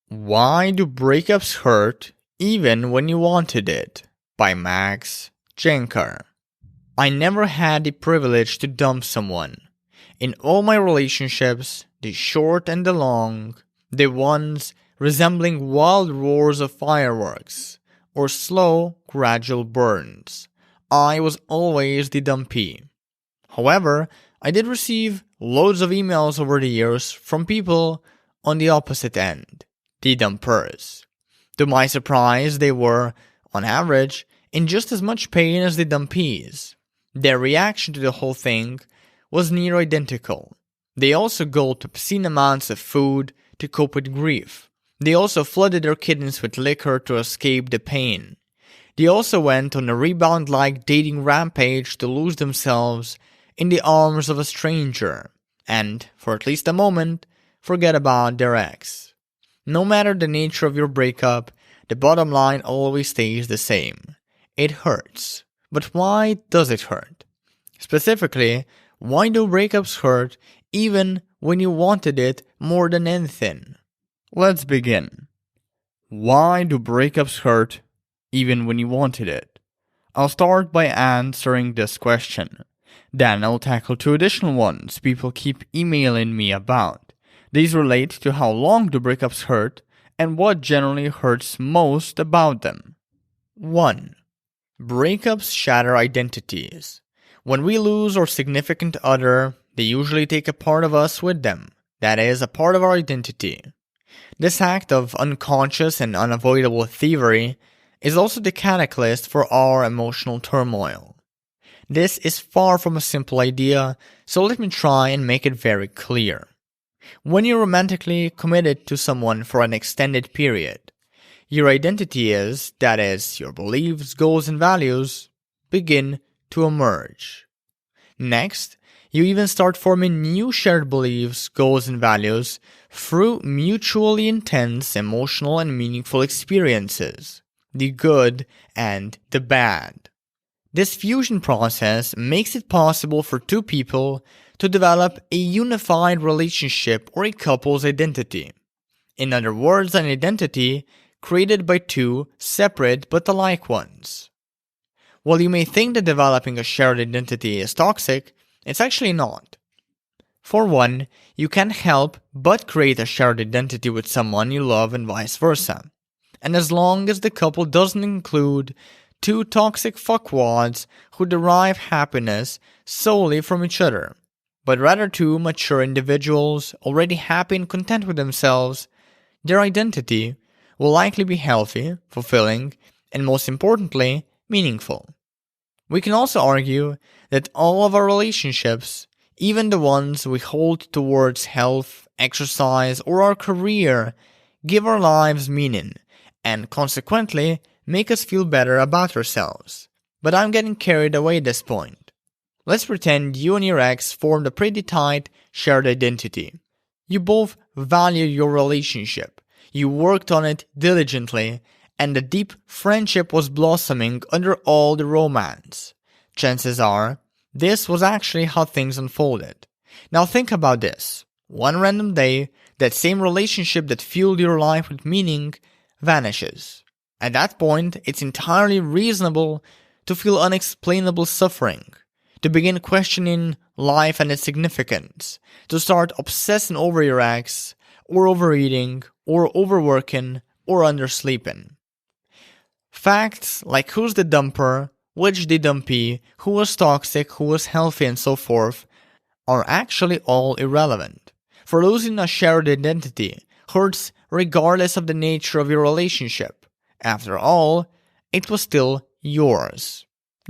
Why do breakups hurt even when you wanted it? By Jancar. I never had the privilege to dump someone. In all my relationships, the short and the long, the ones resembling wild roars of fireworks, or slow, gradual burns, I was always the dumpee. However, I did receive loads of emails over the years from people on the opposite end, the dumpers. To my surprise, they were, on average, in just as much pain as the dumpees. Their reaction to the whole thing was near identical. They also gulped obscene amounts of food to cope with grief. They also flooded their kittens with liquor to escape the pain. They also went on a rebound-like dating rampage to lose themselves in the arms of a stranger, and, for at least a moment, forget about their ex. No matter the nature of your breakup, the bottom line always stays the same. It hurts. But why does it hurt? Specifically, why do breakups hurt even when you wanted it more than anything? Let's begin. Why do breakups hurt even when you wanted it? I'll start by answering this question. Then I'll tackle two additional ones people keep emailing me about. These relate to how long do breakups hurt and what generally hurts most about them. 1. Breakups shatter identities. When we lose our significant other, they usually take a part of us with them, that is, a part of our identity. This act of unconscious and unavoidable thievery is also the catalyst for our emotional turmoil. This is far from a simple idea, so let me try and make it very clear. When you're romantically committed to someone for an extended period, your identity is, that is, your beliefs, goals, and values, begin to emerge. Next, you even start forming new shared beliefs, goals, and values through mutually intense, emotional, and meaningful experiences, the good and the bad. This fusion process makes it possible for two people to develop a unified relationship or a couple's identity. In other words, an identity created by two separate but alike ones. While you may think that developing a shared identity is toxic, it's actually not. For one, you can't help but create a shared identity with someone you love and vice versa. And as long as the couple doesn't include two toxic fuckwads who derive happiness solely from each other, but rather two mature individuals already happy and content with themselves, their identity will likely be healthy, fulfilling, and most importantly, meaningful. We can also argue that all of our relationships, even the ones we hold towards health, exercise, or our career, give our lives meaning, and consequently make us feel better about ourselves. But I'm getting carried away at this point. Let's pretend you and your ex formed a pretty tight shared identity. You both value your relationship. You worked on it diligently, and a deep friendship was blossoming under all the romance. Chances are, this was actually how things unfolded. Now think about this. One random day, that same relationship that fueled your life with meaning vanishes. At that point, it's entirely reasonable to feel unexplainable suffering, to begin questioning life and its significance, to start obsessing over your ex, or overeating, or overworking, or undersleeping. Facts like who's the dumper, which the dumpee, who was toxic, who was healthy, and so forth, are actually all irrelevant. For losing a shared identity hurts regardless of the nature of your relationship. After all, it was still yours.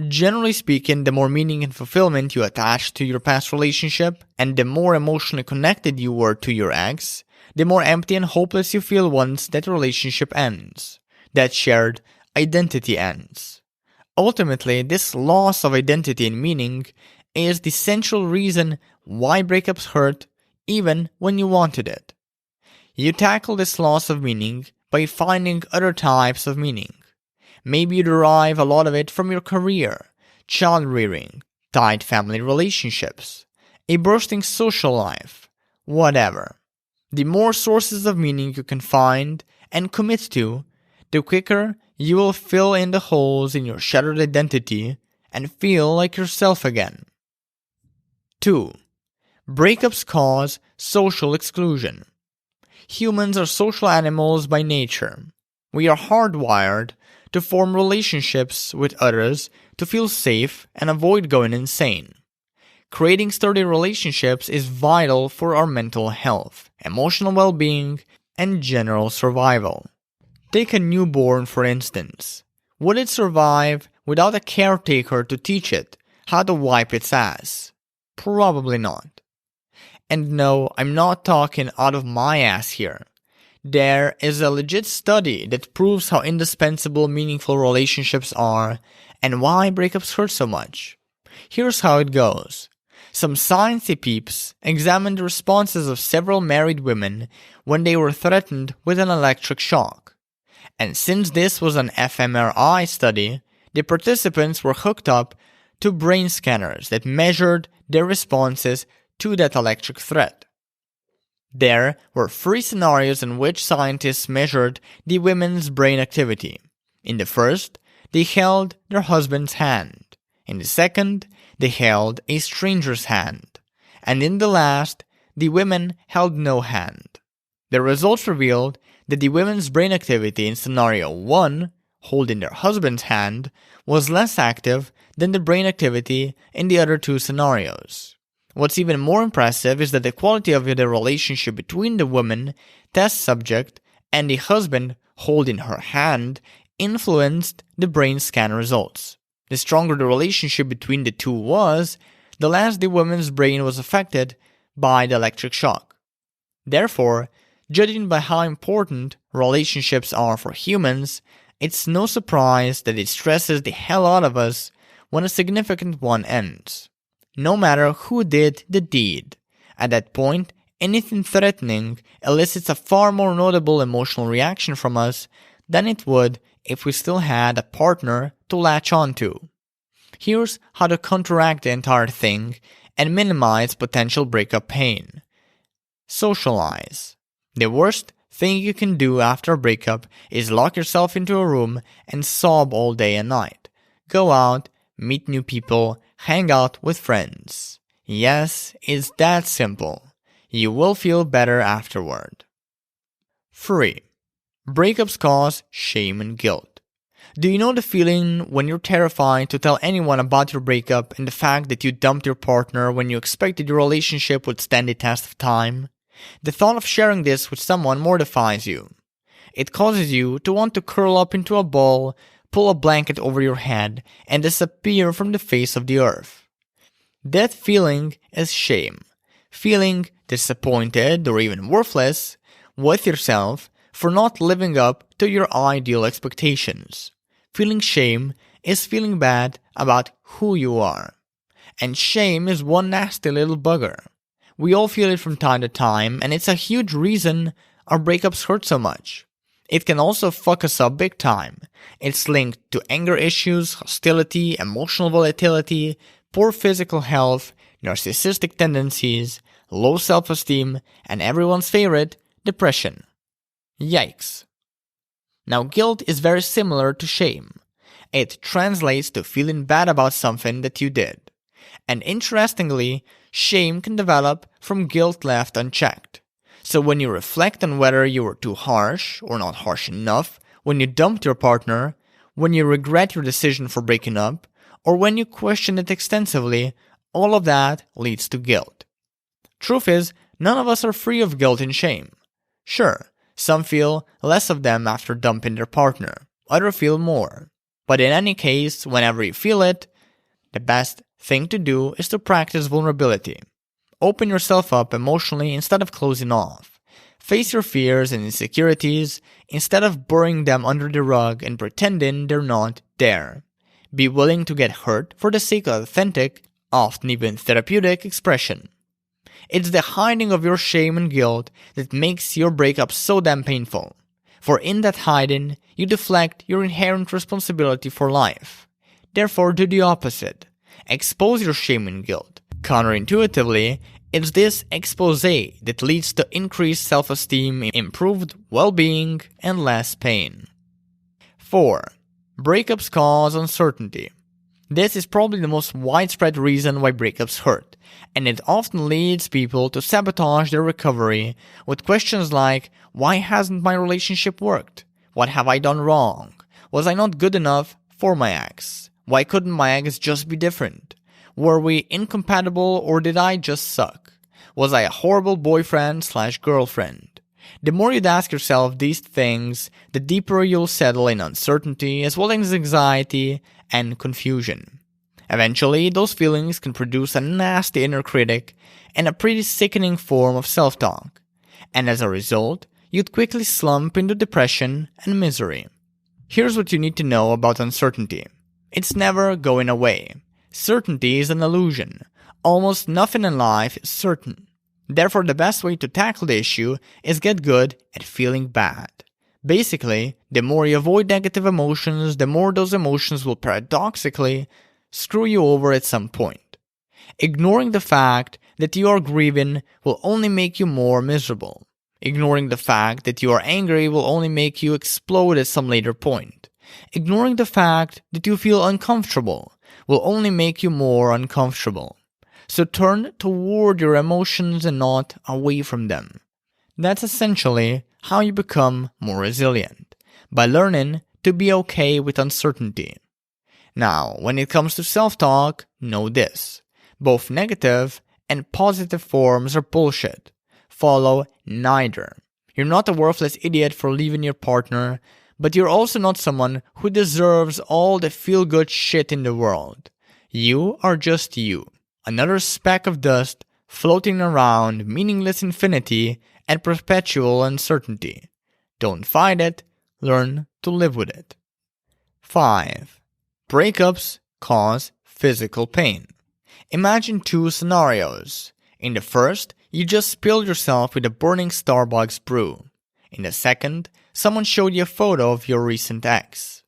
Generally speaking, the more meaning and fulfillment you attach to your past relationship, and the more emotionally connected you were to your ex, the more empty and hopeless you feel once that relationship ends. That shared identity ends. Ultimately, this loss of identity and meaning is the central reason why breakups hurt even when you wanted it. You tackle this loss of meaning by finding other types of meaning. Maybe you derive a lot of it from your career, child rearing, tight family relationships, a bursting social life, whatever. The more sources of meaning you can find and commit to, the quicker you will fill in the holes in your shattered identity and feel like yourself again. 2. Breakups cause social exclusion. Humans are social animals by nature. We are hardwired to form relationships with others to feel safe and avoid going insane. Creating sturdy relationships is vital for our mental health, emotional well-being, and general survival. Take a newborn, for instance. Would it survive without a caretaker to teach it how to wipe its ass? Probably not. And no, I'm not talking out of my ass here. There is a legit study that proves how indispensable meaningful relationships are and why breakups hurt so much. Here's how it goes. Some sciencey peeps examined the responses of several married women when they were threatened with an electric shock. And since this was an fMRI study, the participants were hooked up to brain scanners that measured their responses to that electric threat. There were 3 scenarios in which scientists measured the women's brain activity. In the first, they held their husband's hand. In the second, they held a stranger's hand. And in the last, the women held no hand. The results revealed that the women's brain activity in scenario 1, holding their husband's hand, was less active than the brain activity in the other 2 scenarios. What's even more impressive is that the quality of the relationship between the woman, test subject, and the husband holding her hand influenced the brain scan results. The stronger the relationship between the two was, the less the woman's brain was affected by the electric shock. Therefore, judging by how important relationships are for humans, it's no surprise that it stresses the hell out of us when a significant one ends. No matter who did the deed. At that point, anything threatening elicits a far more notable emotional reaction from us than it would if we still had a partner to latch onto. Here's how to counteract the entire thing and minimize potential breakup pain. Socialize. The worst thing you can do after a breakup is lock yourself into a room and sob all day and night. Go out, meet new people, hang out with friends. Yes, it's that simple. You will feel better afterward. 3. Breakups cause shame and guilt. Do you know the feeling when you're terrified to tell anyone about your breakup and the fact that you dumped your partner when you expected your relationship would stand the test of time? The thought of sharing this with someone mortifies you. It causes you to want to curl up into a ball, pull a blanket over your head, and disappear from the face of the earth. That feeling is shame. Feeling disappointed or even worthless with yourself for not living up to your ideal expectations. Feeling shame is feeling bad about who you are. And shame is one nasty little bugger. We all feel it from time to time, and it's a huge reason our breakups hurt so much. It can also fuck us up big time. It's linked to anger issues, hostility, emotional volatility, poor physical health, narcissistic tendencies, low self-esteem, and everyone's favorite, depression. Yikes. Now, guilt is very similar to shame. It translates to feeling bad about something that you did. And interestingly, shame can develop from guilt left unchecked. So when you reflect on whether you were too harsh or not harsh enough, when you dumped your partner, when you regret your decision for breaking up, or when you question it extensively, all of that leads to guilt. Truth is, none of us are free of guilt and shame. Sure, some feel less of them after dumping their partner, others feel more. But in any case, whenever you feel it, the best thing to do is to practice vulnerability. Open yourself up emotionally instead of closing off. Face your fears and insecurities instead of burying them under the rug and pretending they're not there. Be willing to get hurt for the sake of authentic, often even therapeutic expression. It's the hiding of your shame and guilt that makes your breakup so damn painful. For in that hiding, you deflect your inherent responsibility for life. Therefore, do the opposite. Expose your shame and guilt. Counterintuitively, It's this expose that leads to increased self-esteem, improved well-being, and less pain. 4. Breakups cause uncertainty. This is probably the most widespread reason why breakups hurt, and it often leads people to sabotage their recovery with questions like, why hasn't my relationship worked? What have I done wrong? Was I not good enough for my ex? Why couldn't my ex just be different? Were we incompatible or did I just suck? Was I a horrible boyfriend/girlfriend? The more you'd ask yourself these things, the deeper you'll settle in uncertainty as well as anxiety and confusion. Eventually, those feelings can produce a nasty inner critic and a pretty sickening form of self-talk. And as a result, you'd quickly slump into depression and misery. Here's what you need to know about uncertainty. It's never going away. Certainty is an illusion. Almost nothing in life is certain. Therefore, the best way to tackle the issue is get good at feeling bad. Basically, the more you avoid negative emotions, the more those emotions will paradoxically screw you over at some point. Ignoring the fact that you are grieving will only make you more miserable. Ignoring the fact that you are angry will only make you explode at some later point. Ignoring the fact that you feel uncomfortable will only make you more uncomfortable. So turn toward your emotions and not away from them. That's essentially how you become more resilient, by learning to be okay with uncertainty. Now, when it comes to self-talk, know this. Both negative and positive forms are bullshit. Follow neither. You're not a worthless idiot for leaving your partner, but you're also not someone who deserves all the feel-good shit in the world. You are just you. Another speck of dust floating around meaningless infinity and perpetual uncertainty. Don't fight it, learn to live with it. 5. Breakups cause physical pain. Imagine two scenarios. In the first, you just spilled yourself with a burning Starbucks brew. In the second, someone showed you a photo of your recent ex.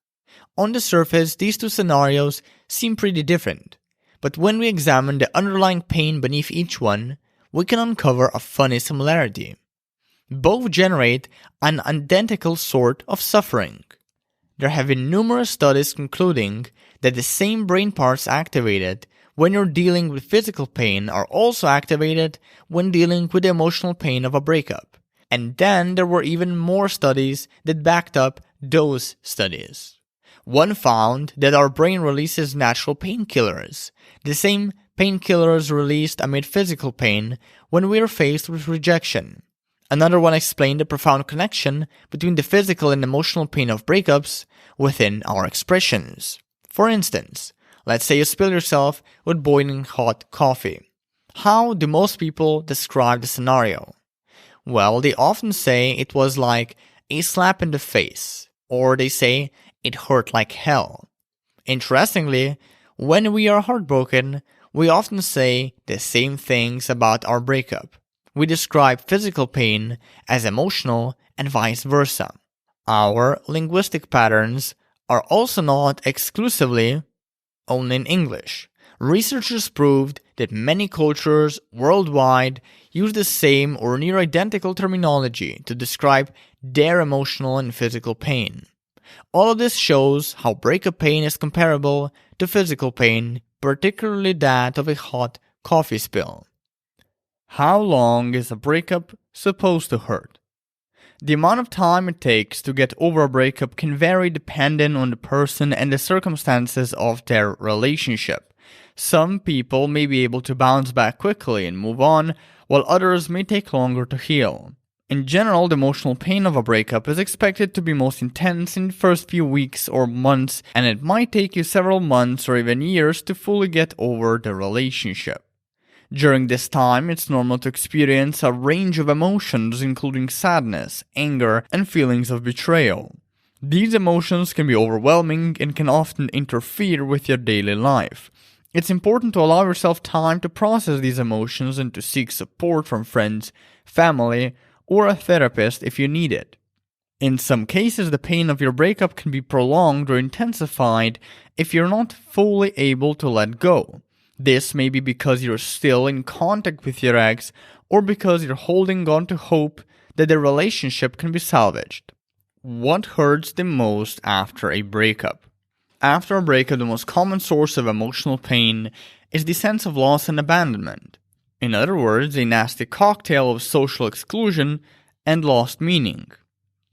On the surface, these two scenarios seem pretty different. But when we examine the underlying pain beneath each one, we can uncover a funny similarity. Both generate an identical sort of suffering. There have been numerous studies concluding that the same brain parts activated when you're dealing with physical pain are also activated when dealing with the emotional pain of a breakup. And then there were even more studies that backed up those studies. One found that our brain releases natural painkillers, the same painkillers released amid physical pain when we are faced with rejection. Another one explained the profound connection between the physical and emotional pain of breakups within our expressions. For instance, let's say you spill yourself with boiling hot coffee. How do most people describe the scenario? Well, they often say it was like a slap in the face, or they say it hurt like hell. Interestingly, when we are heartbroken, we often say the same things about our breakup. We describe physical pain as emotional and vice versa. Our linguistic patterns are also not exclusively only in English. Researchers proved that many cultures worldwide use the same or near identical terminology to describe their emotional and physical pain. All of this shows how breakup pain is comparable to physical pain, particularly that of a hot coffee spill. How long is a breakup supposed to hurt? The amount of time it takes to get over a breakup can vary depending on the person and the circumstances of their relationship. Some people may be able to bounce back quickly and move on, while others may take longer to heal. In general, the emotional pain of a breakup is expected to be most intense in the first few weeks or months, and it might take you several months or even years to fully get over the relationship. During this time, it's normal to experience a range of emotions, including sadness, anger, and feelings of betrayal. These emotions can be overwhelming and can often interfere with your daily life. It's important to allow yourself time to process these emotions and to seek support from friends, family, or a therapist if you need it. In some cases, the pain of your breakup can be prolonged or intensified if you're not fully able to let go. This may be because you're still in contact with your ex, or because you're holding on to hope that the relationship can be salvaged. What hurts the most after a breakup? After a breakup, the most common source of emotional pain is the sense of loss and abandonment. In other words, a nasty cocktail of social exclusion and lost meaning.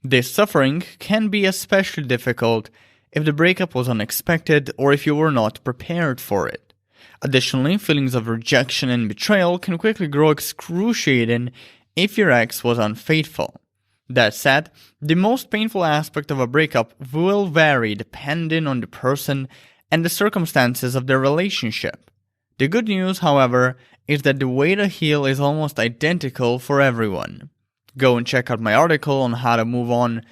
This suffering can be especially difficult if the breakup was unexpected or if you were not prepared for it. Additionally, feelings of rejection and betrayal can quickly grow excruciating if your ex was unfaithful. That said, the most painful aspect of a breakup will vary depending on the person and the circumstances of their relationship. The good news, however, is that the way to heal is almost identical for everyone. Go and check out my article on how to move on